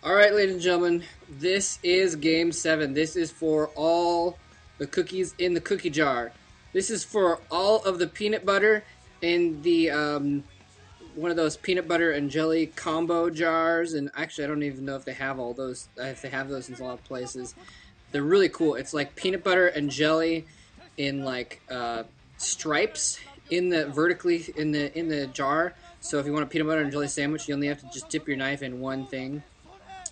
All right, ladies and gentlemen, this is Game 7. This is for all the cookies in the cookie jar. This is for all of the peanut butter in the one of those peanut butter and jelly combo jars. And actually, I don't even know if they have all those. If they have those in a lot of places, they're really cool. It's like peanut butter and jelly in like stripes in the vertically in the jar. So if you want a peanut butter and jelly sandwich, you only have to just dip your knife in one thing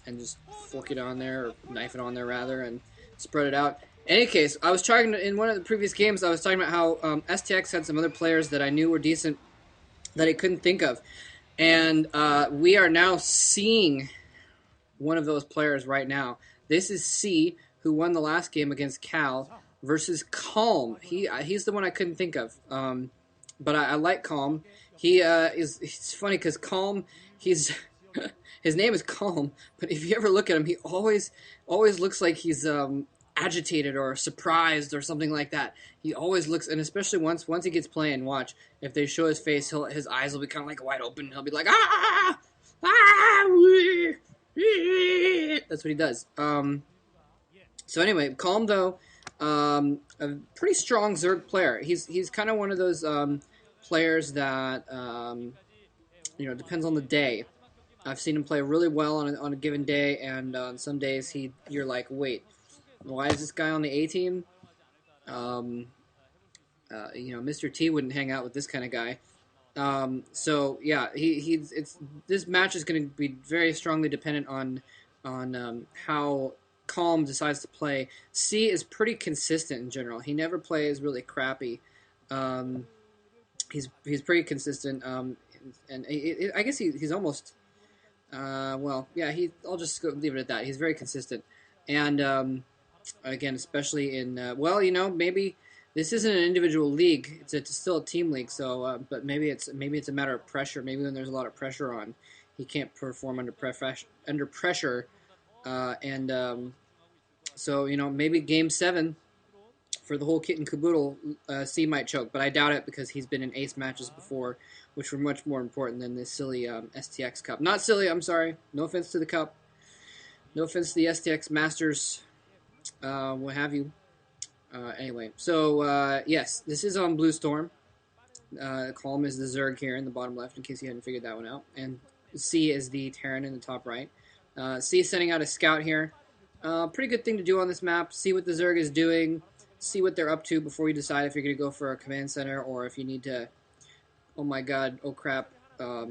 and just fork it on there, or knife it on there rather, and spread it out. In any case, I was talking in one of the previous games. I was talking about how STX had some other players that I knew were decent that I couldn't think of, and we are now seeing one of those players right now. This is C, who won the last game against Cal, versus Calm. He's the one I couldn't think of, but I like Calm. He's funny because Calm, he's his name is Calm, but if you ever look at him, he always looks like he's agitated or surprised or something like that. He always looks, and especially once he gets playing, watch, if they show his face, his eyes will be kind of like wide open. He'll be like, ah, ah, that's what he does. So anyway, Calm though, a pretty strong Zerg player. He's kind of one of those players that depends on the day. I've seen him play really well on a given day, and on some days you're like, wait, why is this guy on the A team? Mr. T wouldn't hang out with this kind of guy. So yeah, this match is going to be very strongly dependent on how Calm decides to play. C is pretty consistent in general. He never plays really crappy. He's pretty consistent, and I guess he's almost. I'll just leave it at that. He's very consistent, and again, especially in maybe this isn't an individual league; it's still a team league. So, but maybe it's a matter of pressure. Maybe when there's a lot of pressure on, he can't perform under pressure, so maybe Game 7 for the whole kit and caboodle, C might choke, but I doubt it because he's been in ace matches before, which were much more important than this silly STX Cup. Not silly, I'm sorry. No offense to the Cup. No offense to the STX Masters, what have you. Anyway, so yes, this is on Blue Storm. Calm is the Zerg here in the bottom left, in case you hadn't figured that one out. And C is the Terran in the top right. C is sending out a scout here. Pretty good thing to do on this map. See what the Zerg is doing. See what they're up to before you decide if you're going to go for a command center or if you need to, oh my god, oh crap, I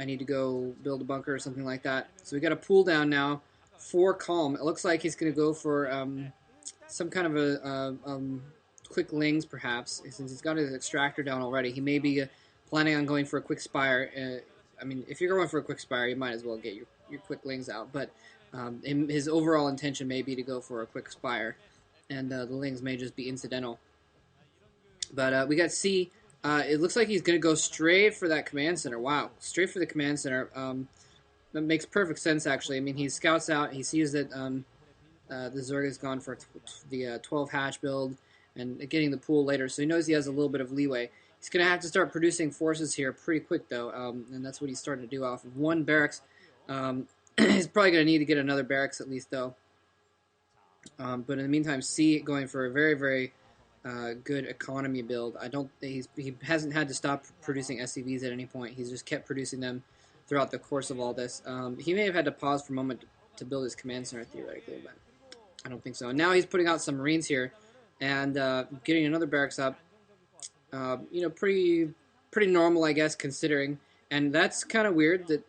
need to go build a bunker or something like that. So we got a pull down now for Calm. It looks like he's going to go for some kind of a quick lings perhaps, since he's got his extractor down already. He may be planning on going for a quick spire. If you're going for a quick spire, you might as well get your quick lings out, but his overall intention may be to go for a quick spire. And the lings may just be incidental. But we got C. It looks like he's going to go straight for that command center. Wow, straight for the command center. That makes perfect sense, actually. I mean, he scouts out. He sees that the Zerg has gone for the 12 hatch build and getting the pool later, so he knows he has a little bit of leeway. He's going to have to start producing forces here pretty quick, though, and that's what he's starting to do off of one barracks. He's probably going to need to get another barracks at least, though. But in the meantime, C going for a very, very good economy build. He hasn't had to stop producing SCVs at any point. He's just kept producing them throughout the course of all this. He may have had to pause for a moment to build his command center theoretically, but I don't think so. And now he's putting out some Marines here and getting another barracks up. Pretty normal, I guess, considering. And that's kind of weird that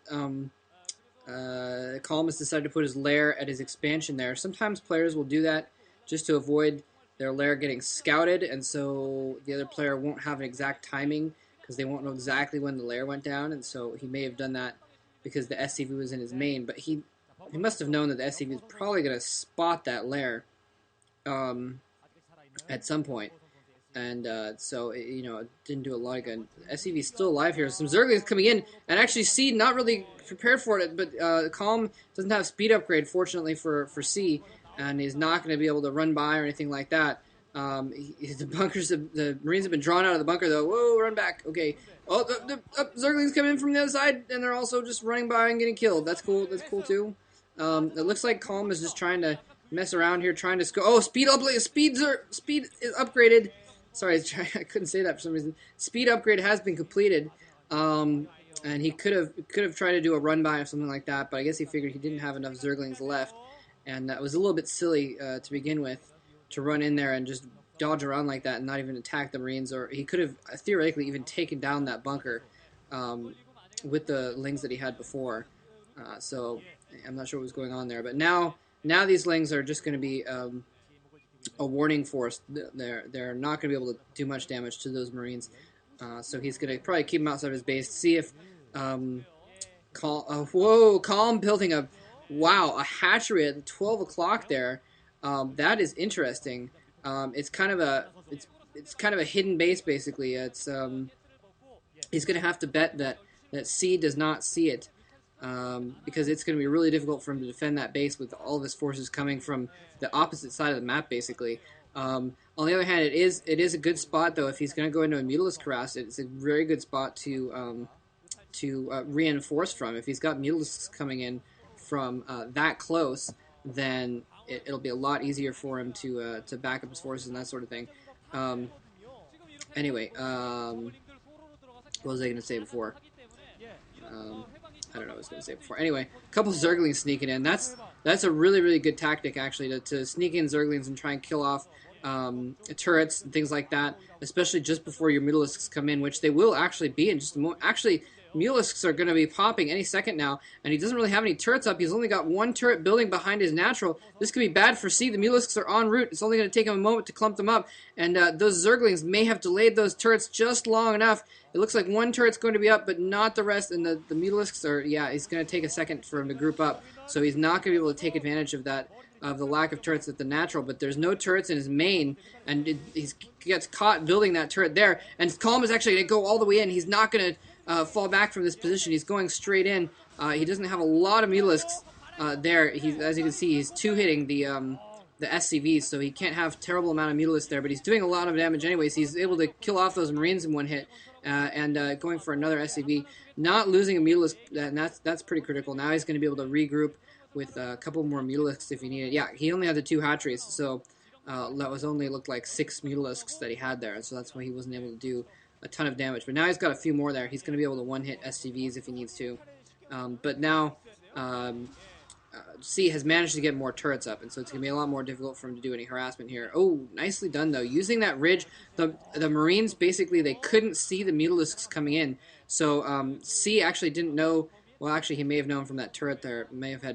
Calm has decided to put his lair at his expansion there. Sometimes players will do that just to avoid their lair getting scouted, and so the other player won't have an exact timing because they won't know exactly when the lair went down, and so he may have done that because the SCV was in his main, but he must have known that the SCV is probably going to spot that lair at some point. And so it didn't do a lot of good. SCV is still alive here. Some Zerglings coming in, and actually C not really prepared for it, but Calm doesn't have speed upgrade, fortunately for C, and he's not going to be able to run by or anything like that. The Marines have been drawn out of the bunker, though. Whoa, run back. Okay. Oh, the Zerglings come in from the other side, and they're also just running by and getting killed. That's cool. That's cool, too. It looks like Calm is just trying to mess around here, trying to score. Oh, speed is upgraded. Sorry, I couldn't say that for some reason. Speed upgrade has been completed, and he could have tried to do a run by or something like that, but I guess he figured he didn't have enough Zerglings left, and that was a little bit silly to begin with, to run in there and just dodge around like that and not even attack the Marines. Or he could have theoretically even taken down that bunker with the lings that he had before. So I'm not sure what was going on there, but now these lings are just going to be a warning force. They're not going to be able to do much damage to those Marines. So he's going to probably keep them outside of his base. See if Calm building a hatchery at 12 o'clock there. That is interesting. It's kind of a hidden base basically. It's he's going to have to bet that C does not see it. Because it's going to be really difficult for him to defend that base with all of his forces coming from the opposite side of the map, basically. On the other hand, it is a good spot, though, if he's going to go into a Mutalisk Harass. It's a very good spot to reinforce from. If he's got Mutalisks coming in from that close, then it'll be a lot easier for him to back up his forces and that sort of thing. Anyway, what was I going to say before? I don't know what I was going to say before. Anyway, a couple of Zerglings sneaking in. That's a really, really good tactic, actually, to sneak in Zerglings and try and kill off turrets and things like that, especially just before your Mutalisks come in, which they will actually be in just a moment. Actually, Mutalisks are going to be popping any second now, and he doesn't really have any turrets up. He's only got one turret building behind his natural. This could be bad for C. The Mutalisks are en route. It's only going to take him a moment to clump them up, and those Zerglings may have delayed those turrets just long enough. It looks like one turret's going to be up, but not the rest, and the Mutalisks are, yeah, he's going to take a second for him to group up, so he's not going to be able to take advantage of that, of the lack of turrets at the natural, but there's no turrets in his main, and he gets caught building that turret there, and Calm is actually going to go all the way in. He's not going to fall back from this position. He's going straight in. He doesn't have a lot of Mutalisks there. As you can see, he's two-hitting the SCVs, so he can't have terrible amount of Mutalisks there, but he's doing a lot of damage anyways. He's able to kill off those Marines in one hit, and going for another SCV. Not losing a Mutalisk, and that's pretty critical. Now he's going to be able to regroup with a couple more Mutalisks if he needed. Yeah, he only had the 2 hatcheries, so that was only looked like 6 Mutalisks that he had there, so that's why he wasn't able to do a ton of damage. But now he's got a few more there. He's going to be able to one-hit SCVs if he needs to. But now C has managed to get more turrets up, and so it's going to be a lot more difficult for him to do any harassment here. Oh, nicely done, though. Using that ridge, the Marines, basically, they couldn't see the Mutalisks coming in. So C actually didn't know. Well, actually, he may have known from that turret there. May have had